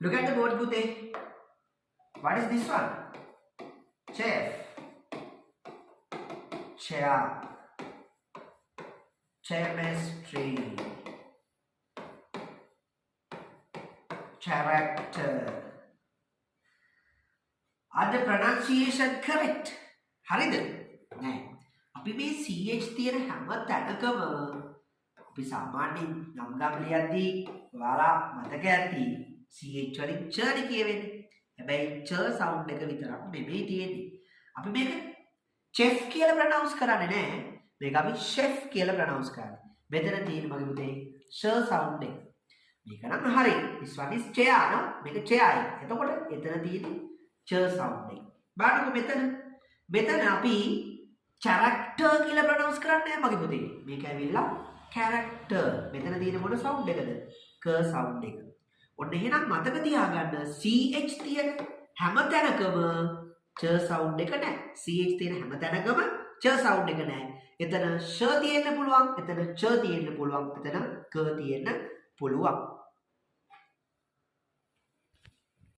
Look at the board, Pute. What is this one? Chef. Chair. Chemistry. Character. Are the pronunciation correct? හරිද? නෑ. අපි මේ CH තියෙන හැම තැනකම අපි සාමාන්‍යයෙන් නම් ගම් ලියද්දී ඔයාලා මතක ඇති CH වලින් ch නේ කියවෙන්නේ. හැබැයි ch sound එක විතරක් නෙමෙයි තියෙන්නේ. අපි මේක chef කියලා pronounce කරන්නේ නෑ. මේක අපි chef කියලා pronounce කරන්නේ. මෙතන තියෙන මගේ පුතේ sh sound එක. මේක නම් හරි. this one is chair no? මේක chair එක. එතකොට එතන තියෙන්නේ ch sound එක. බලන්නකො මෙතන අපි character කියලා pronounce කරන්නේ නැහැ මගේ පුතේ. මේක ඇවිල්ලා character. මෙතන තියෙන මොන sound එකද? k sound එක. ඔන්න එහෙනම් මතක තියාගන්න ch තියෙන හැම තැනකම ch sound එක නැහැ. ch තියෙන හැම තැනකම ch sound එක නැහැ. එතන sh තියෙන්න පුළුවන්, එතන ch තියෙන්න පුළුවන්, එතන k තියෙන්න පුළුවන්.